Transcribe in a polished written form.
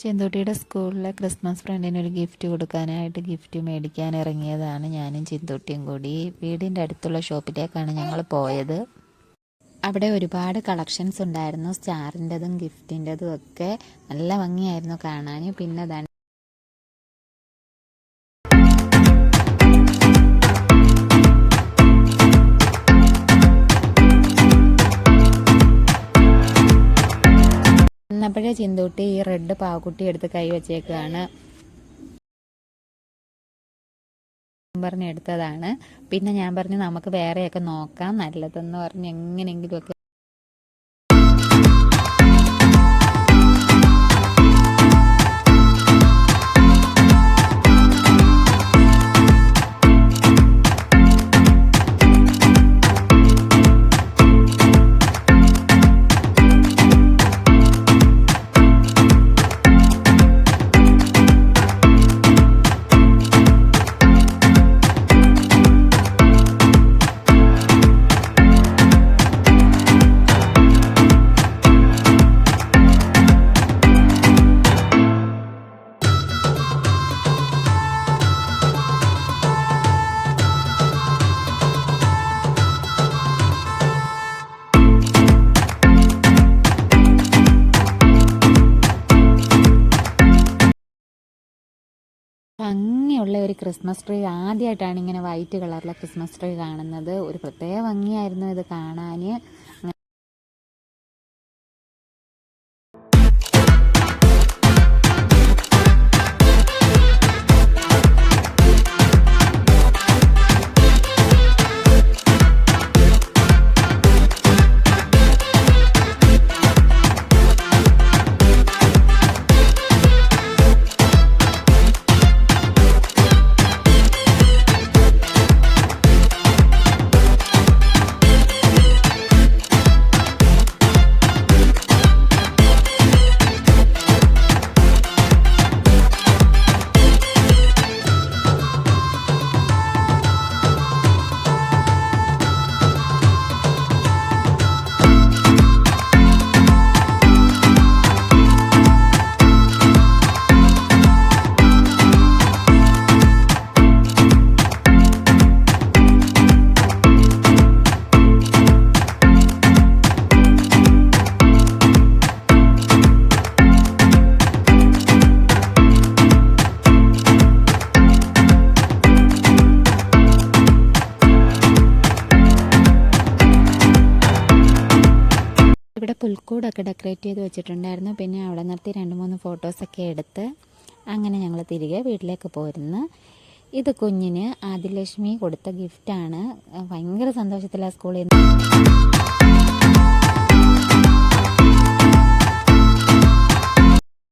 ചിന്തൂട്ടിയുടെ സ്കൂളിലെ Christmas ഫ്രണ്ടിനൊരു gift കൊടുക്കാനായിട്ട് gift മേടിക്കാൻ ഇറങ്ങിയതാണ് ഞാനും ചിന്തൂട്ടിയും കൂടി. വീടിൻ്റെ അടുത്തുള്ള ഷോപ്പിലേക്കാണ് ഞങ്ങൾ പോയത്. അവിടെ ഒരുപാട് കളക്ഷൻസ് ഉണ്ടായിരുന്നു, സ്റ്റാറിൻ്റെതും ഗിഫ്റ്റിൻ്റെതും ഒക്കെ. നല്ല ഭംഗിയായിരുന്നു കാണാൻ. പിന്നെ എന്നപ്പോഴേ ചിന്തൂട്ടി ഈ റെഡ് പാവക്കുട്ടി എടുത്ത് കൈ വെച്ചേക്കാണ് പറഞ്ഞെടുത്തതാണ്. പിന്നെ ഞാൻ പറഞ്ഞു നമുക്ക് വേറെയൊക്കെ നോക്കാം നല്ലതെന്ന് പറഞ്ഞ് എങ്ങനെയെങ്കിലുമൊക്കെ ഭംഗിയുള്ള ഒരു ക്രിസ്മസ് ട്രീ. ആദ്യമായിട്ടാണ് ഇങ്ങനെ വൈറ്റ് കളറിലെ ക്രിസ്മസ് ട്രീ കാണുന്നത്. ഒരു പ്രത്യേക ഭംഗിയായിരുന്നു ഇത് കാണാൻ. ഇവിടെ പുൽക്കൂടൊക്കെ ഡെക്കറേറ്റ് ചെയ്ത് വെച്ചിട്ടുണ്ടായിരുന്നു. പിന്നെ അവിടെ നിർത്തി 2-3 ഫോട്ടോസൊക്കെ എടുത്ത് അങ്ങനെ ഞങ്ങൾ തിരികെ വീട്ടിലേക്ക് പോരുന്നു. ഇത് കുഞ്ഞിന് ആദിലക്ഷ്മി കൊടുത്ത ഗിഫ്റ്റാണ്. ഭയങ്കര സന്തോഷത്തിലാണ് സ്കൂളിൽ നിന്ന്